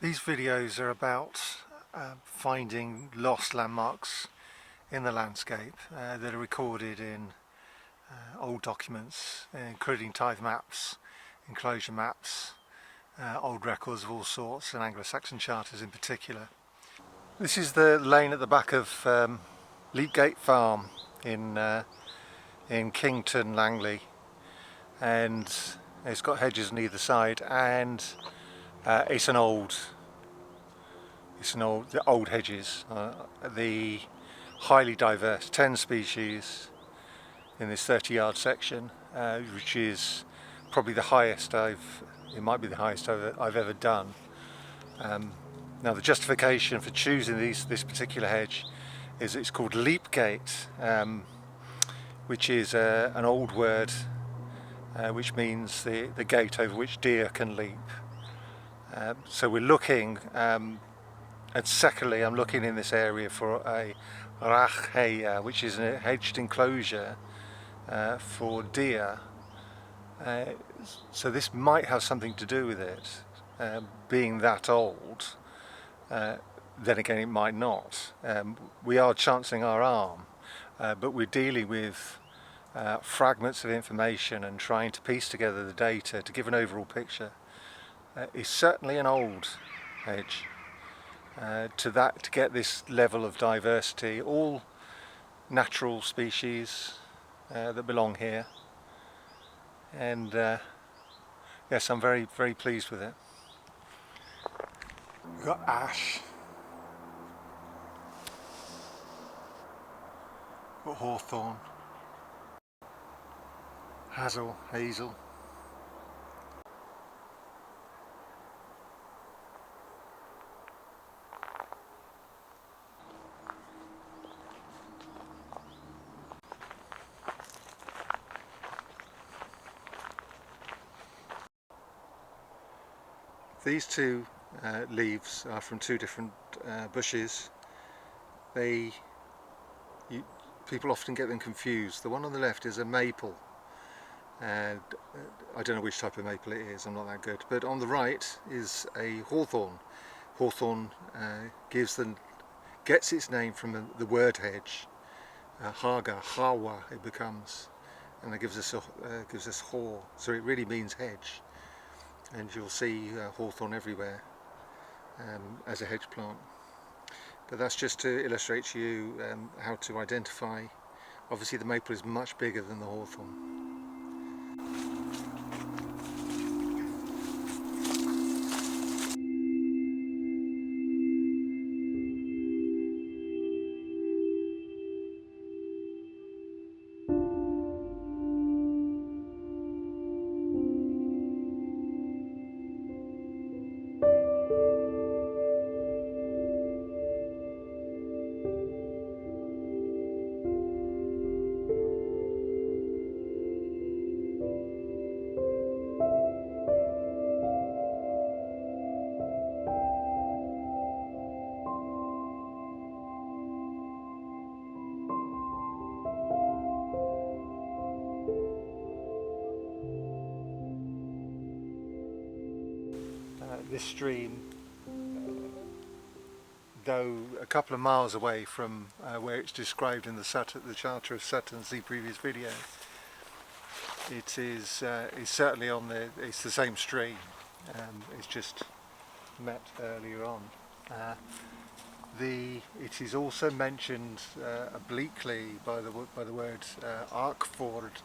These videos are about finding lost landmarks in the landscape that are recorded in old documents, including tithe maps, enclosure maps, old records of all sorts, and Anglo-Saxon charters in particular. This is the lane at the back of Leapgate Farm in Kington, Langley, and it's got hedges on either side, and it's the old hedges. The highly diverse 10 species in this 30-yard section, which is probably the highest it might be the highest I've ever done. Now the justification for choosing this particular hedge is it's called Leapgate, which is an old word which means the gate over which deer can leap. So we're looking, and secondly I'm looking in this area for a trackways, which is a hedged enclosure for deer. So this might have something to do with it, being that old. Then again, it might not. We are chancing our arm, but we're dealing with fragments of information and trying to piece together the data to give an overall picture. It's certainly an old hedge. To get this level of diversity, all natural species that belong here, and yes, I'm very, very pleased with it. We've got ash, got hawthorn, hazel. These two leaves are from two different bushes. People often get them confused. The one on the left is a maple, and I don't know which type of maple it is, I'm not that good. But on the right is a hawthorn. Hawthorn gets its name from the word hedge, hawa it becomes, and it gives us haw, so it really means hedge. And you'll see hawthorn everywhere as a hedge plant. But that's just to illustrate to you how to identify. Obviously the maple is much bigger than the hawthorn. This stream, though a couple of miles away from where it's described in the Charter of Sutton, the previous video, it's certainly it's the same stream. It's just met earlier on. It is also mentioned obliquely by the word Arkford,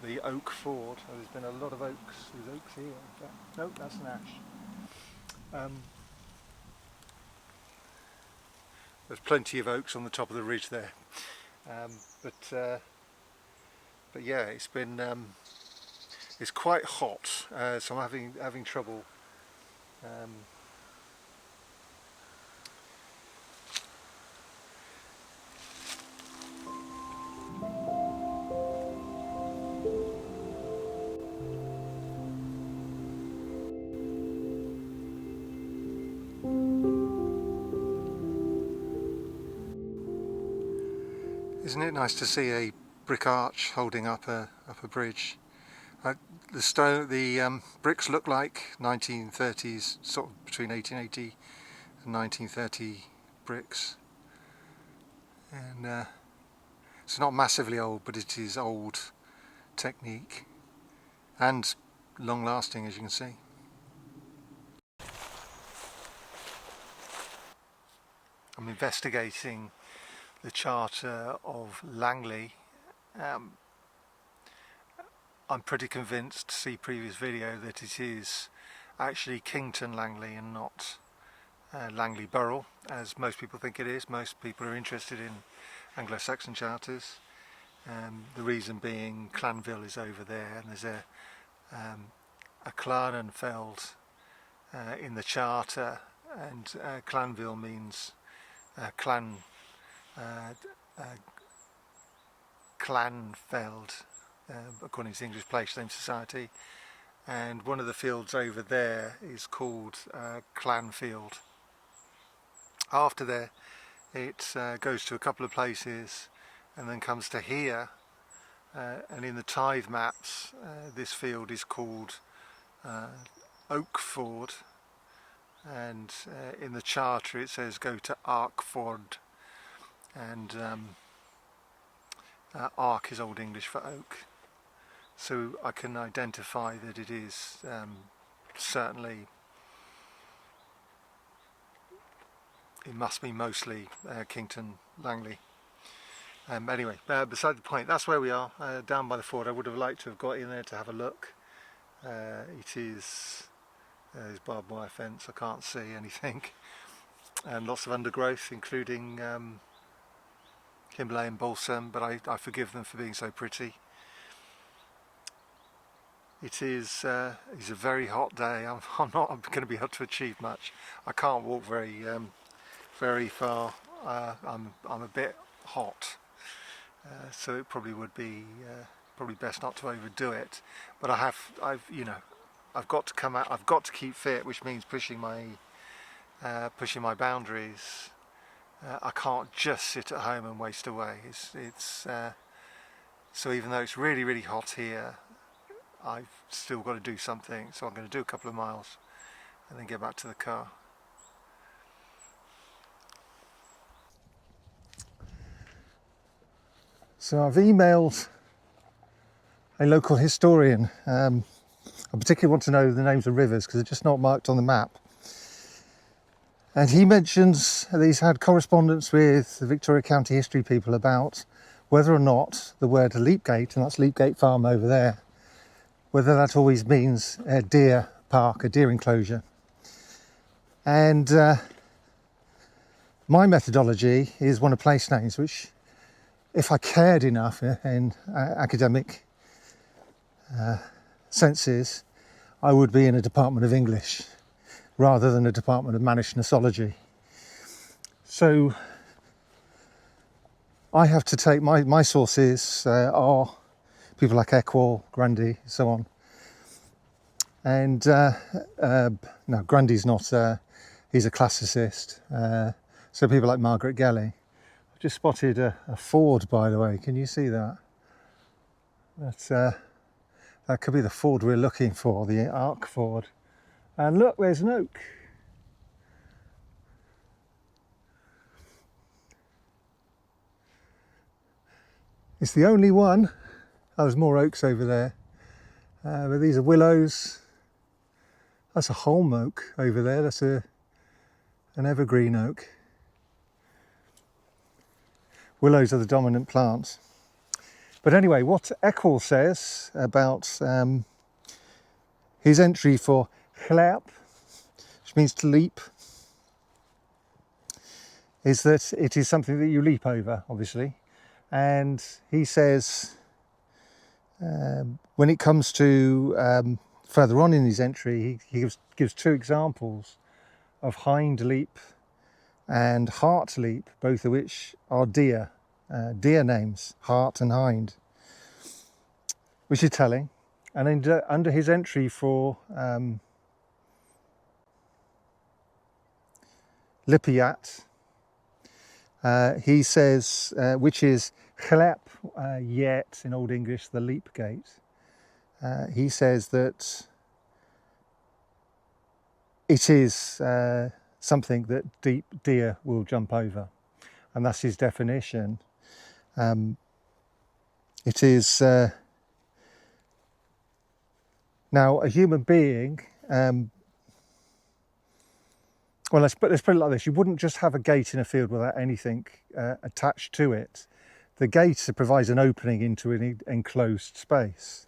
the oak ford. Oh, there's been a lot of oaks. There's oaks here. No, that's an ash. There's plenty of oaks on the top of the ridge there, but yeah, it's quite hot, so I'm having trouble. Isn't it nice to see a brick arch holding up a bridge? the bricks look like 1930s, sort of between 1880 and 1930 bricks, and it's not massively old, but it is old technique and long lasting, as you can see. I'm investigating the charter of Langley. I'm pretty convinced, to see previous video, that it is actually Kington Langley and not Langley Borough, as most people think it is. Most people are interested in Anglo-Saxon charters. The reason being Clanville is over there, and there's a Clanenfeld in the charter, and Clanville means Clanfeld, according to the English Place Name Society, and one of the fields over there is called Clanfield. After there it goes to a couple of places and then comes to here, and in the tithe maps this field is called Oakford, and in the charter it says go to Arkford, and Ark is Old English for oak, so I can identify that it is certainly, it must be mostly Kington Langley. Anyway, beside the point, that's where we are, down by the ford. I would have liked to have got in there to have a look. It is there's barbed wire fence, I can't see anything, and lots of undergrowth, including Himalayan balsam, but I forgive them for being so pretty. It's a very hot day. I'm not going to be able to achieve much. I can't walk very far. I'm a bit hot, so it probably would be probably best not to overdo it. But I've got to come out. I've got to keep fit, which means pushing my boundaries. I can't just sit at home and waste away. So even though it's really hot here, I've still got to do something. So I'm going to do a couple of miles and then get back to the car. So I've emailed a local historian. I particularly want to know the names of rivers because they're just not marked on the map. And he mentions that he's had correspondence with the Victoria County history people about whether or not the word Leapgate, and that's Leapgate Farm over there, whether that always means a deer park, a deer enclosure. And my methodology is one of place names, which, if I cared enough in academic senses, I would be in a Department of English rather than a Department of Mannish Nosology. So I have to take my sources are people like Ekwall, Grundy, so on. And no, Grundy's not, he's a classicist. So people like Margaret Gelly. I've just spotted a ford, by the way. Can you see that? That could be the ford we're looking for, the Arkford. And look, there's an oak. It's the only one. Oh, there's more oaks over there. But these are willows. That's a holm oak over there. That's an evergreen oak. Willows are the dominant plants. But anyway, what Ekwall says about his entry for Chlap, which means to leap, is that it is something that you leap over, obviously. And he says, when it comes to further on in his entry, he gives two examples of hind leap and hart leap, both of which are deer names, hart and hind, which is telling. And under his entry for Lipiat, he says, which is Chlep, yet in Old English, the leap gate. he says that it is something that deep deer will jump over, and that's his definition. It is now a human being. Well, let's put it like this: you wouldn't just have a gate in a field without anything attached to it. The gate provides an opening into an enclosed space.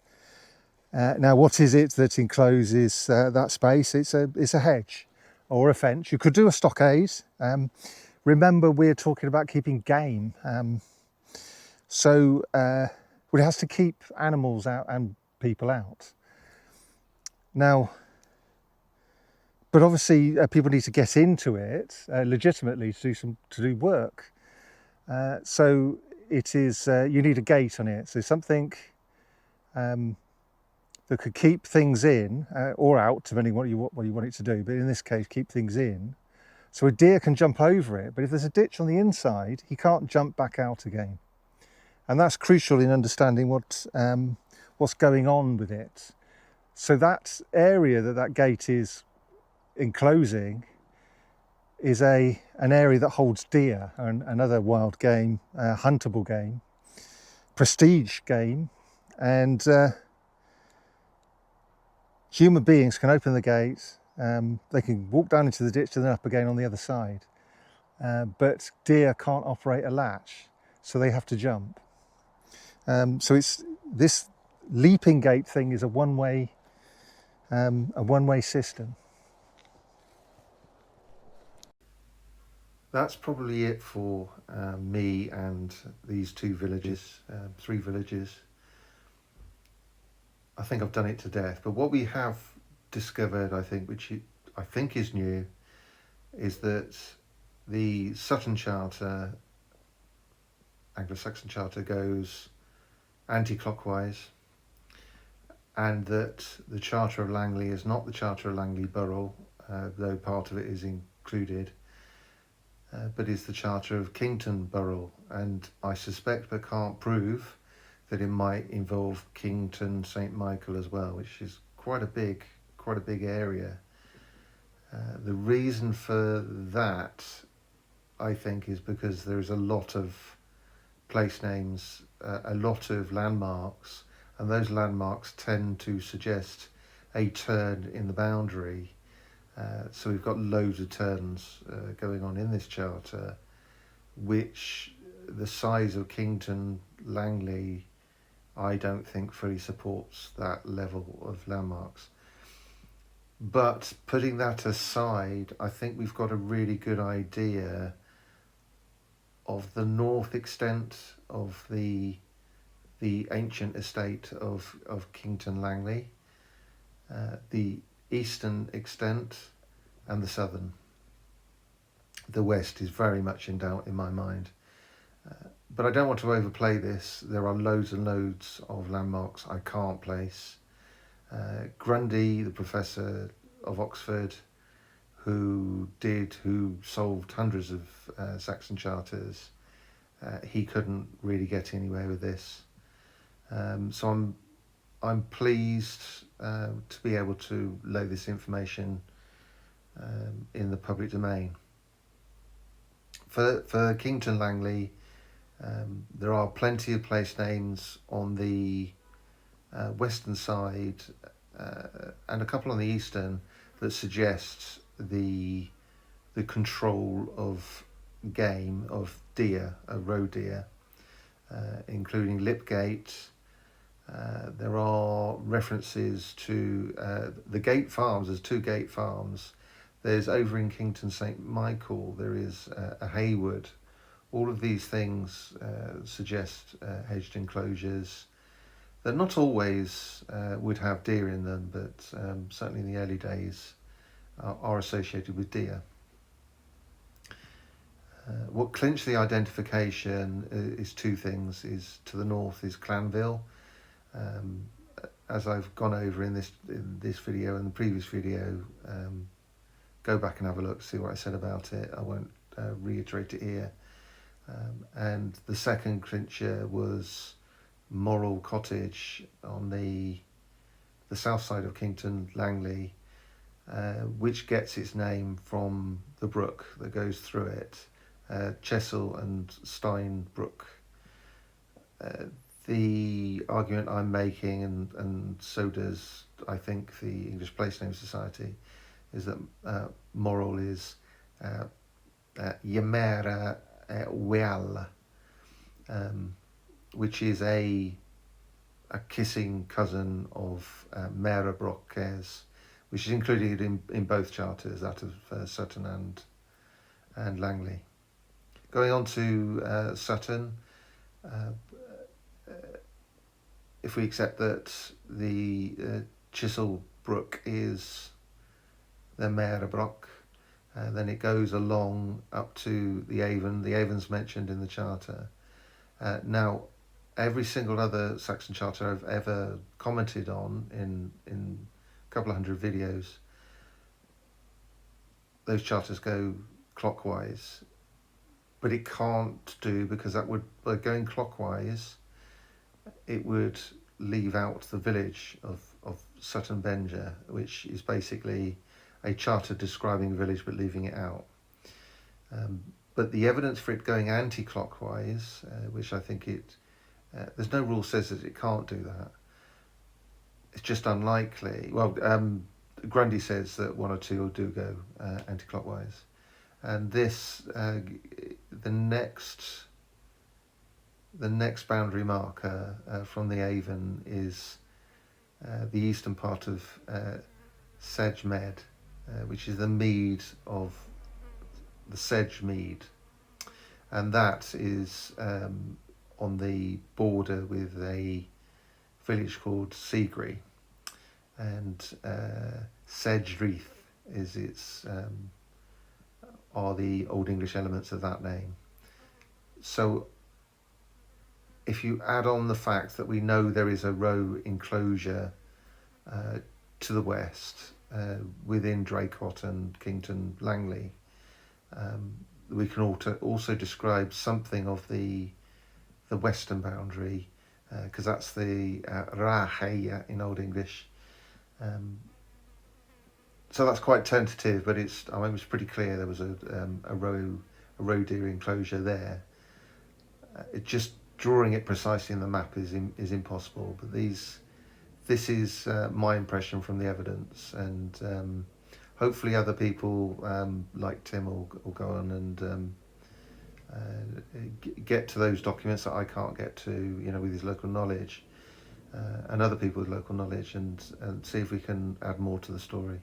Now, what is it that encloses that space? It's a hedge or a fence. You could do a stockade. Remember, we're talking about keeping game. So it has to keep animals out and people out. Now, but obviously people need to get into it legitimately to do work. So it is, you need a gate on it. So something that could keep things in or out, depending what you want it to do. But in this case, keep things in. So a deer can jump over it, but if there's a ditch on the inside, he can't jump back out again. And that's crucial in understanding what's going on with it. So that area that gate is enclosing is an area that holds deer and other wild game, huntable game, prestige game, and human beings can open the gate. They can walk down into the ditch and then up again on the other side, but deer can't operate a latch, so they have to jump. So it's this leaping gate thing is a one-way system. That's probably it for me and these three villages. I think I've done it to death, but what we have discovered, I think, which I think is new, is that the Sutton Charter, Anglo-Saxon Charter, goes anti-clockwise, and that the Charter of Langley is not the Charter of Langley Borough, though part of it is included, but is the Charter of Kington Borough, and I suspect but can't prove that it might involve Kington St Michael as well, which is quite a big area. The reason for that, I think, is because there is a lot of place names, a lot of landmarks, and those landmarks tend to suggest a turn in the boundary. So we've got loads of turns going on in this charter, which the size of Kington Langley, I don't think fully supports that level of landmarks. But putting that aside, I think we've got a really good idea of the north extent of the ancient estate of Kington Langley, the eastern extent, and the southern. The west is very much in doubt in my mind. But I don't want to overplay this. There are loads and loads of landmarks I can't place. Grundy, the professor of Oxford, who solved hundreds of Saxon charters, he couldn't really get anywhere with this. So I'm pleased to be able to lay this information in the public domain. For Kington Langley, there are plenty of place names on the western side and a couple on the eastern that suggest the control of game, of deer, of roe deer, including Lipgate. There are references to the gate farms. There's 2 gate farms. There's over in Kington St Michael, there is a Haywood. All of these things suggest hedged enclosures that not always would have deer in them, but certainly in the early days are associated with deer. What clinched the identification is 2 things. Is to the north is Clanville. As I've gone over in this video and the previous video, go back and have a look, see what I said about it. I won't reiterate it here. And the second clincher was Moral Cottage on the the south side of Kington, Langley, which gets its name from the brook that goes through it, Chesil and Stein Brook. The argument I'm making, and so does, I think, the English Place Name Society, is that Morrell is Yamera Weal, which is a kissing cousin of Mera Brockes, which is included in both charters, that of Sutton and Langley. Going on to Sutton, if we accept that the Chisel Brook is the Mera Brock, then it goes along up to the Avon. The Avon's mentioned in the charter. Now, every single other Saxon charter I've ever commented on in a couple of hundred videos, those charters go clockwise, but it can't do, because that would, by going clockwise, it would leave out the village of Sutton Benger, which is basically a charter describing a village but leaving it out. But the evidence for it going anti-clockwise, which I think there's no rule says that it can't do that. It's just unlikely. Well, Grundy says that one or two do go anti-clockwise. And this, the next boundary marker from the Avon is the eastern part of Sedgemed, which is the mead of the Sedge Mead, and that is on the border with a village called Seagree, and Sedgereath is are the Old English elements of that name. So if you add on the fact that we know there is a row enclosure to the west within Draycott and Kington Langley, we can also describe something of the western boundary, because that's the Raheya in Old English. So that's quite tentative, but it was pretty clear there was a roe deer enclosure there. Just drawing it precisely in the map is impossible. But this is my impression from the evidence, and hopefully other people like Tim will go on and get to those documents that I can't get to, with his local knowledge, and other people with local knowledge, and see if we can add more to the story.